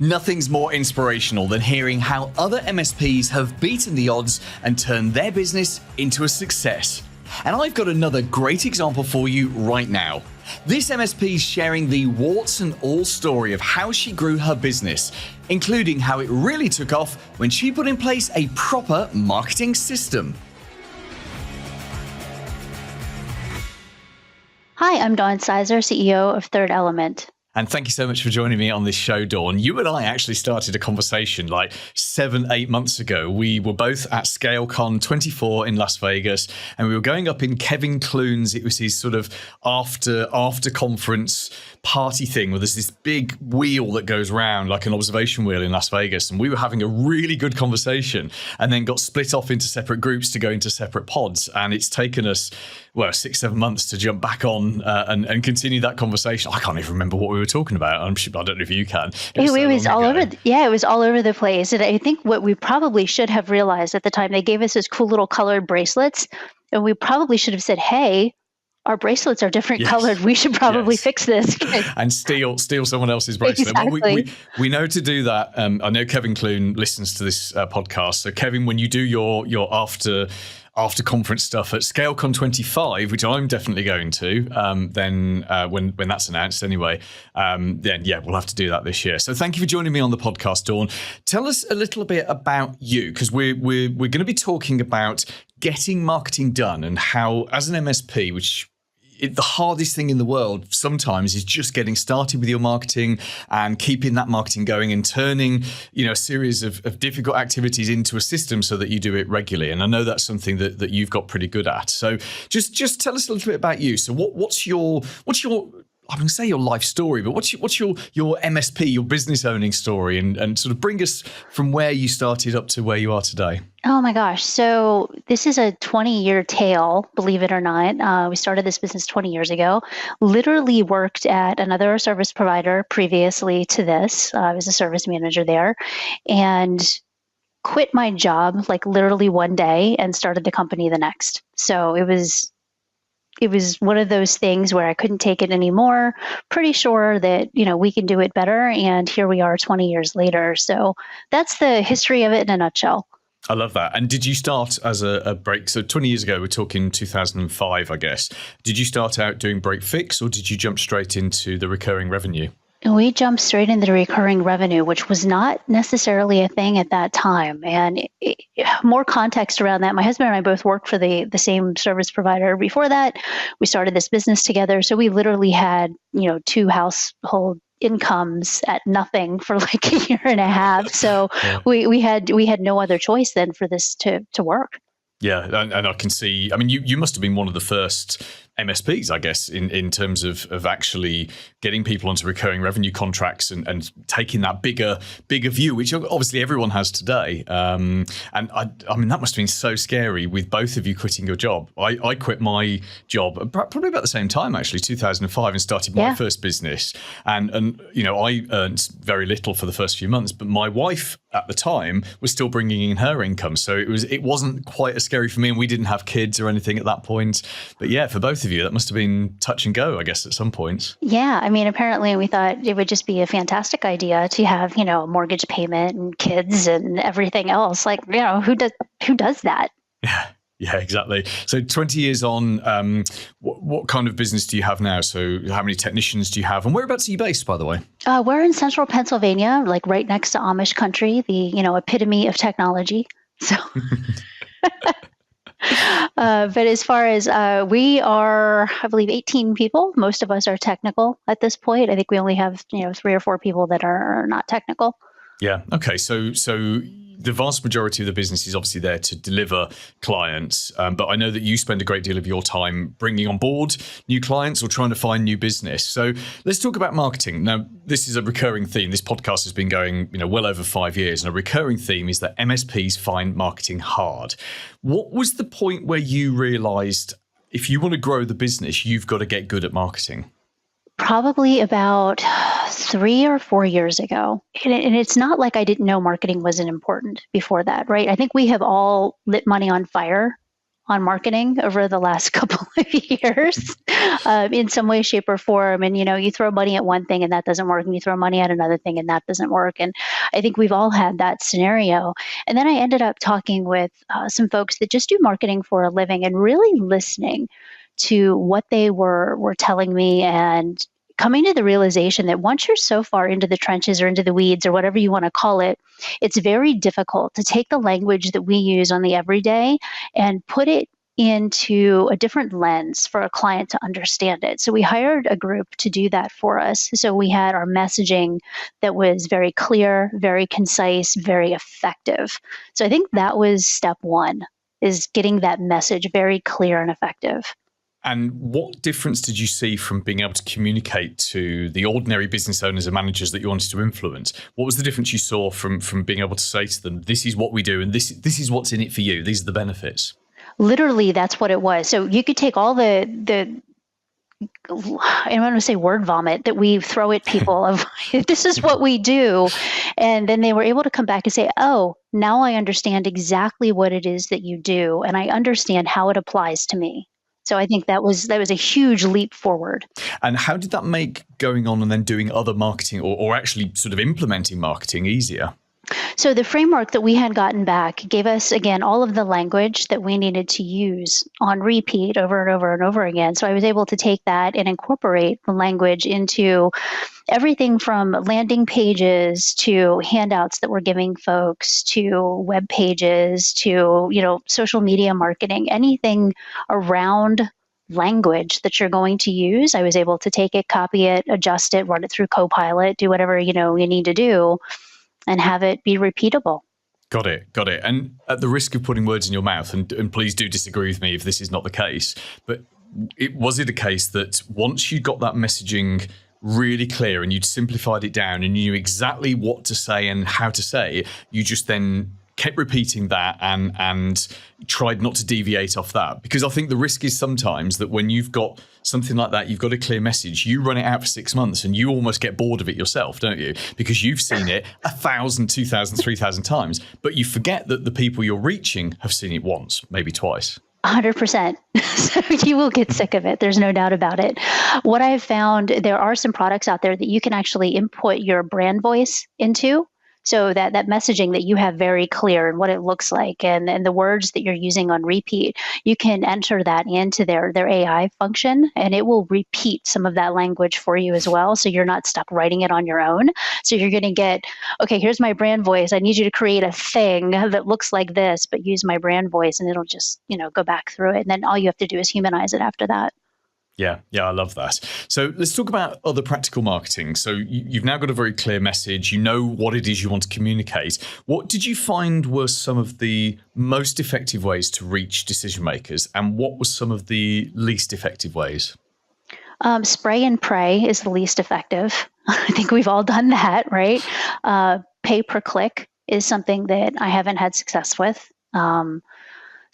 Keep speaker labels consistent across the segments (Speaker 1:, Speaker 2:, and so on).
Speaker 1: Nothing's more inspirational than hearing how other MSPs have beaten the odds and turned their business into a success. And I've got another great example for you right now. This MSP is sharing the warts and all story of how she grew her business, including how it really took off when she put in place a proper marketing system.
Speaker 2: Hi, I'm Dawn Sizer, CEO of Third Element.
Speaker 1: And thank you so much for joining me on this show, Dawn. You and I actually started a conversation like 7-8 months ago. We were both at ScaleCon 24 in Las Vegas, and we were going up in Kevin Clune's. It was his sort of after conference party thing where there's this big wheel that goes round like an observation wheel in Las Vegas. And we were having a really good conversation and then got split off into separate groups to go into separate pods. And it's taken us, 6-7 months to jump back on and continue that conversation. I can't even remember what we were talking about. I don't know if you can.
Speaker 2: It was all over. It was all over the place. And I think what we probably should have realized at the time, they gave us those cool little colored bracelets, and we probably should have said, "Hey, our bracelets are different colored. We should probably fix this."
Speaker 1: And steal someone else's bracelet.
Speaker 2: Exactly.
Speaker 1: Well, we know to do that. I know Kevin Clune listens to this podcast. So Kevin, when you do your after conference stuff at ScaleCon 25, which I'm definitely going to, then when that's announced anyway, we'll have to do that this year. So thank you for joining me on the podcast, Dawn. Tell us a little bit about you, because we're going to be talking about getting marketing done and how, as an MSP, the hardest thing in the world sometimes is just getting started with your marketing and keeping that marketing going and turning, a series of difficult activities into a system so that you do it regularly. And I know that's something that you've got pretty good at. So just tell us a little bit about you. So what's your I'm going to say your life story, but what's your MSP, your business owning story, and sort of bring us from where you started up to where you are today?
Speaker 2: Oh my gosh. So this is a 20-year tale, believe it or not. We started this business 20 years ago, literally worked at another service provider previously to this. I was a service manager there and quit my job like literally one day and started the company the next. So it was one of those things where I couldn't take it anymore. Pretty sure that, we can do it better. And here we are 20 years later. So that's the history of it in a nutshell.
Speaker 1: I love that. And did you start as a break? So 20 years ago, we're talking 2005, I guess. Did you start out doing break fix, or did you jump straight into the recurring revenue?
Speaker 2: We jumped straight into the recurring revenue, which was not necessarily a thing at that time. And more context around that, my husband and I both worked for the same service provider. Before that, we started this business together. So we literally had, 2 household incomes at nothing for like a year and a half. So we had no other choice then for this to work.
Speaker 1: Yeah, and I can see, you must have been one of the first MSPs, I guess, in terms of actually getting people onto recurring revenue contracts and taking that bigger view, which obviously everyone has today. And that must have been so scary with both of you quitting your job. I quit my job probably about the same time, actually, 2005, and started my first business. And I earned very little for the first few months, but my wife at the time was still bringing in her income. So it wasn't quite as scary for me, and we didn't have kids or anything at that point. But yeah, for both of you, that must have been touch and go, I guess, at some points.
Speaker 2: Yeah. Apparently we thought it would just be a fantastic idea to have, a mortgage payment and kids and everything else. Like, who does that?
Speaker 1: Yeah, exactly. So 20 years on, what kind of business do you have now? So how many technicians do you have? And whereabouts are you based, by the way?
Speaker 2: We're in central Pennsylvania, like right next to Amish country, the, epitome of technology. So... but as far as we are, I believe 18 people. Most of us are technical at this point. I think we only have 3 or 4 people that are not technical.
Speaker 1: Yeah. Okay. So the vast majority of the business is obviously there to deliver clients. But I know that you spend a great deal of your time bringing on board new clients or trying to find new business. So let's talk about marketing. Now, this is a recurring theme. This podcast has been going, well over 5 years. And a recurring theme is that MSPs find marketing hard. What was the point where you realized if you want to grow the business, you've got to get good at marketing?
Speaker 2: Probably about 3 or 4 years ago. And it's not like I didn't know marketing wasn't important before that, right? I think we have all lit money on fire on marketing over the last couple of years in some way, shape, or form. And, you throw money at one thing and that doesn't work, and you throw money at another thing and that doesn't work. And I think we've all had that scenario. And then I ended up talking with some folks that just do marketing for a living and really listening to what they were telling me, and coming to the realization that once you're so far into the trenches or into the weeds or whatever you want to call it, it's very difficult to take the language that we use on the everyday and put it into a different lens for a client to understand it. So we hired a group to do that for us. So we had our messaging that was very clear, very concise, very effective. So I think that was step one, is getting that message very clear and effective.
Speaker 1: And what difference did you see from being able to communicate to the ordinary business owners and managers that you wanted to influence? What was the difference you saw from being able to say to them, this is what we do and this is what's in it for you, these are the benefits?
Speaker 2: Literally, that's what it was. So you could take all the I don't want to say word vomit that we throw at people of this is what we do. And then they were able to come back and say, oh, now I understand exactly what it is that you do. And I understand how it applies to me. So I think that was a huge leap forward.
Speaker 1: And how did that make going on and then doing other marketing or actually sort of implementing marketing easier?
Speaker 2: So the framework that we had gotten back gave us, again, all of the language that we needed to use on repeat over and over and over again. So I was able to take that and incorporate the language into everything from landing pages to handouts that we're giving folks to web pages to, social media marketing, anything around language that you're going to use. I was able to take it, copy it, adjust it, run it through Copilot, do whatever, you need to do, and have it be repeatable.
Speaker 1: Got it. And at the risk of putting words in your mouth, and please do disagree with me if this is not the case, but was it a case that once you got that messaging really clear and you'd simplified it down and you knew exactly what to say and how to say it, you just then kept repeating that and tried not to deviate off that? Because I think the risk is sometimes that when you've got something like that, you've got a clear message, you run it out for 6 months and you almost get bored of it yourself, don't you? Because you've seen it 1,000, 2,000, 3,000 times, but you forget that the people you're reaching have seen it once, maybe twice.
Speaker 2: 100%. So you will get sick of it. There's no doubt about it. What I've found, there are some products out there that you can actually input your brand voice into. So that messaging that you have very clear and what it looks like and the words that you're using on repeat, you can enter that into their AI function and it will repeat some of that language for you as well. So you're not stuck writing it on your own. So you're going to get, okay, here's my brand voice. I need you to create a thing that looks like this, but use my brand voice and it'll just, go back through it. And then all you have to do is humanize it after that.
Speaker 1: Yeah, I love that. So let's talk about other practical marketing. So you've now got a very clear message. You know what it is you want to communicate. What did you find were some of the most effective ways to reach decision makers, and what were some of the least effective ways?
Speaker 2: Spray and pray is the least effective. I think we've all done that, right? Pay per click is something that I haven't had success with.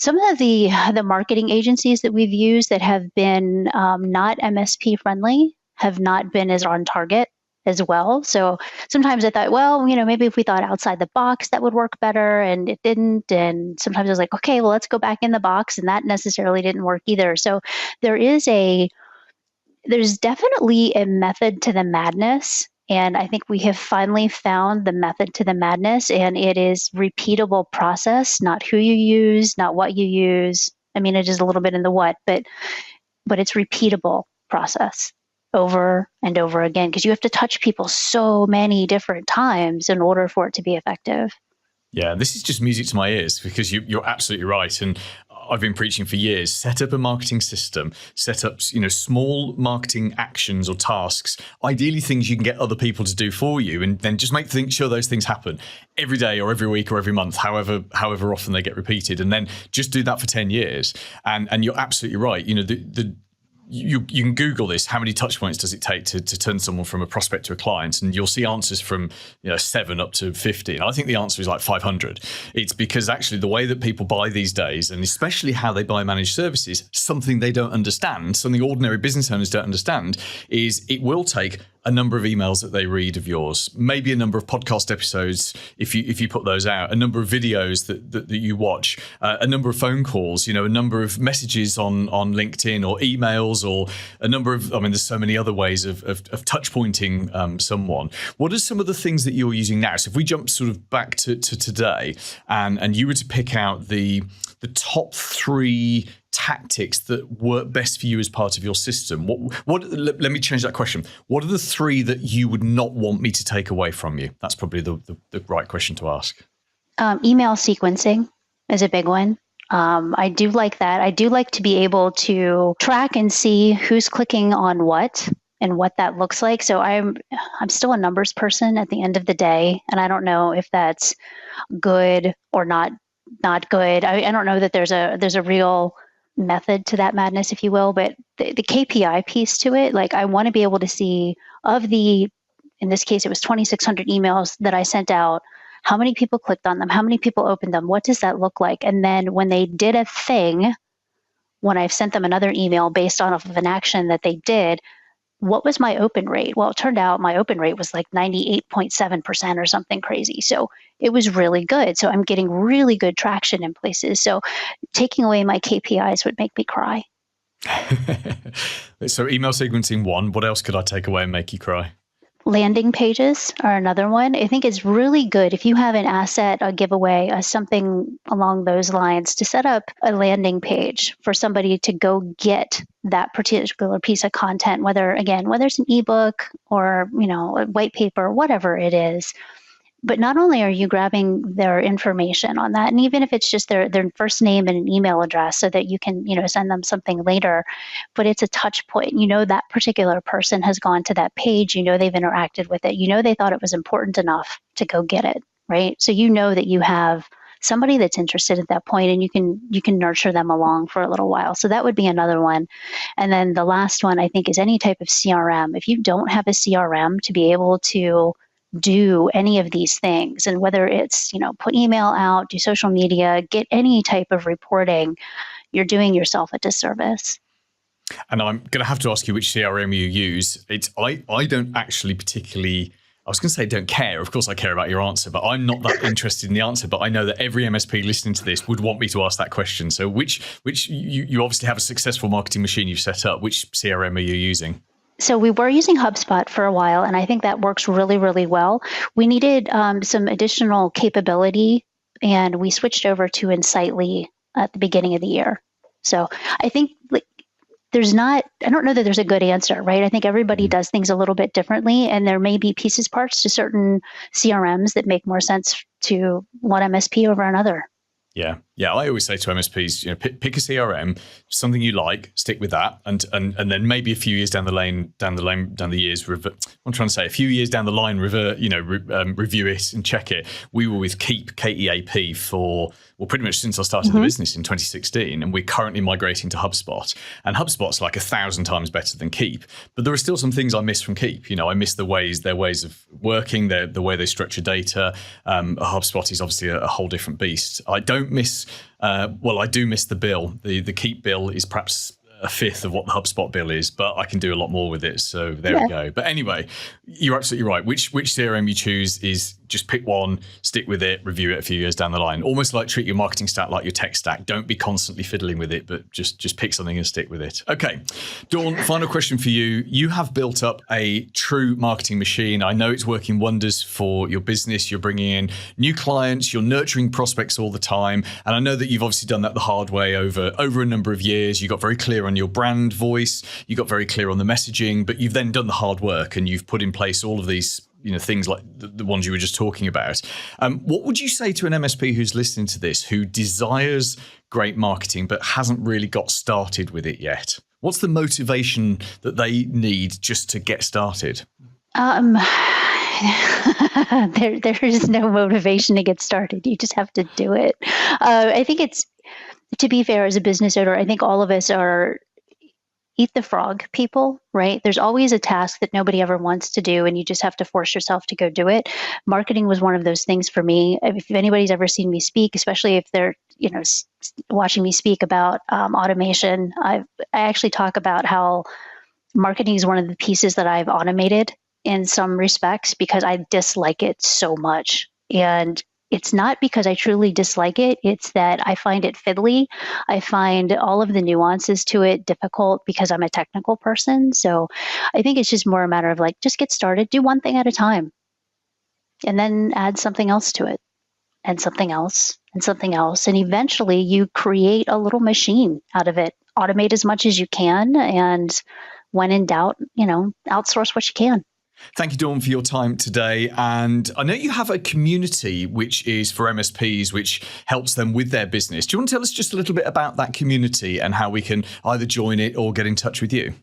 Speaker 2: Some of the marketing agencies that we've used that have been not MSP friendly have not been as on target as well. So sometimes I thought, well, maybe if we thought outside the box, that would work better, and it didn't. And sometimes I was like, okay, well, let's go back in the box, and that necessarily didn't work either. So there's definitely a method to the madness. And I think we have finally found the method to the madness, and it is repeatable process, not who you use, not what you use. I mean, it is a little bit in the what, but it's repeatable process over and over again, because you have to touch people so many different times in order for it to be effective.
Speaker 1: Yeah, this is just music to my ears, because you're absolutely right. And I've been preaching for years, set up a marketing system, set up, small marketing actions or tasks, ideally things you can get other people to do for you, and then just make sure those things happen every day or every week or every month, however often they get repeated, and then just do that for 10 years. And you're absolutely right. You can Google this. How many touch points does it take to turn someone from a prospect to a client? And you'll see answers from 7 up to 50. And I think the answer is like 500. It's because actually the way that people buy these days, and especially how they buy managed services, something they don't understand, something ordinary business owners don't understand, is it will take a number of emails that they read of yours, maybe a number of podcast episodes if you put those out, a number of videos that you watch, a number of phone calls, a number of messages on LinkedIn or emails, or a number of, there's so many other ways of touch pointing someone. What are some of the things that you're using now? So if we jump sort of back to today and you were to pick out the top 3 tactics that work best for you as part of your system, let me change that question. What are the 3 that you would not want me to take away from you? That's probably the right question to ask.
Speaker 2: Email sequencing is a big one. I do like that. I do like to be able to track and see who's clicking on what and what that looks like. So I'm still a numbers person at the end of the day, and I don't know if that's good or not good. I don't know that there's a real method to that madness, if you will, but the KPI piece to it, like I want to be able to see in this case, it was 2,600 emails that I sent out, how many people clicked on them, how many people opened them, what does that look like? And then when they did a thing, when I've sent them another email based on an action that they did, what was my open rate? Well, it turned out my open rate was like 98.7% or something crazy. So it was really good. So I'm getting really good traction in places. So taking away my KPIs would make me cry.
Speaker 1: So email sequencing 1. What else could I take away and make you cry?
Speaker 2: Landing pages are another one. I think it's really good if you have an asset, a giveaway, something along those lines, to set up a landing page for somebody to go get that particular piece of content, whether it's an ebook or, a white paper, whatever it is. But not only are you grabbing their information on that, and even if it's just their first name and an email address so that you can, send them something later, but it's a touch point. That particular person has gone to that page, they've interacted with it, they thought it was important enough to go get it, right? So that you have somebody that's interested at that point, and you can nurture them along for a little while. So that would be another one. And then the last one, I think, is any type of CRM. If you don't have a CRM to be able to do any of these things, and whether it's, put email out, do social media, get any type of reporting, you're doing yourself a disservice.
Speaker 1: And I'm going to have to ask you which CRM you use. I don't actually particularly, I was going to say don't care. Of course I care about your answer, but I'm not that interested in the answer. But I know that every MSP listening to this would want me to ask that question. So which you obviously have a successful marketing machine you've set up. Which CRM are you using?
Speaker 2: So we were using HubSpot for a while, and I think that works really, really well. We needed some additional capability, and we switched over to Untitled at the beginning of the year. So I think I don't know that there's a good answer, right? I think everybody does things a little bit differently, and there may be parts to certain CRMs that make more sense to one MSP over another.
Speaker 1: Yeah. I always say to MSPs, pick a CRM, something you like, stick with that, and then maybe a few years down the line, a few years down the line, review it and check it. We were with Keep, KEAP, for pretty much since I started the business in 2016, and we're currently migrating to HubSpot. And HubSpot's like 1,000 times better than Keep, but there are still some things I miss from Keep. I miss their ways of working, the way they structure data. HubSpot is obviously a whole different beast. I don't miss. I do miss the bill. The Keep bill is perhaps a fifth of what the HubSpot bill is, but I can do a lot more with it. So there we go. But anyway, you're absolutely right. Which CRM you choose is just pick one, stick with it, review it a few years down the line. Almost like treat your marketing stack like your tech stack. Don't be constantly fiddling with it, but just pick something and stick with it. Okay, Dawn, final question for you. You have built up a true marketing machine. I know it's working wonders for your business. You're bringing in new clients. You're nurturing prospects all the time. And I know that you've obviously done that the hard way over a number of years. You got very clear on your brand voice. You got very clear on the messaging, but you've then done the hard work and you've put in place all of these things like the ones you were just talking about. What would you say to an MSP who's listening to this, who desires great marketing but hasn't really got started with it yet? What's the motivation that they need just to get started?
Speaker 2: There is no motivation to get started. You just have to do it. I think it's, to be fair, as a business owner, I think all of us are eat the frog people, right? There's always a task that nobody ever wants to do, and you just have to force yourself to go do it. Marketing was one of those things for me. If anybody's ever seen me speak, especially if they're watching me speak about automation, I actually talk about how marketing is one of the pieces that I've automated in some respects because I dislike it so much. And it's not because I truly dislike it, it's that I find it fiddly. I find all of the nuances to it difficult because I'm a technical person. So I think it's just more a matter of like, just get started, do one thing at a time, and then add something else to it, and something else, and something else. And eventually you create a little machine out of it. Automate as much as you can. And when in doubt, outsource what you can.
Speaker 1: Thank you, Dawn, for your time today. And I know you have a community which is for MSPs, which helps them with their business. Do you want to tell us just a little bit about that community and how we can either join it or get in touch with you?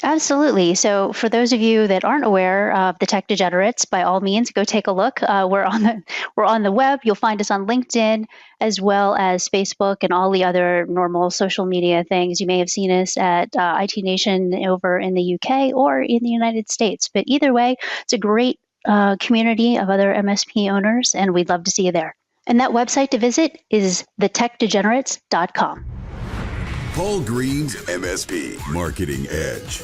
Speaker 2: Absolutely. So for those of you that aren't aware of the Tech Degenerates, by all means, go take a look. We're on the web. You'll find us on LinkedIn as well as Facebook and all the other normal social media things. You may have seen us at IT Nation over in the UK or in the United States. But either way, it's a great community of other MSP owners, and we'd love to see you there. And that website to visit is thetechdegenerates.com.
Speaker 3: Paul Green's MSP Marketing Edge.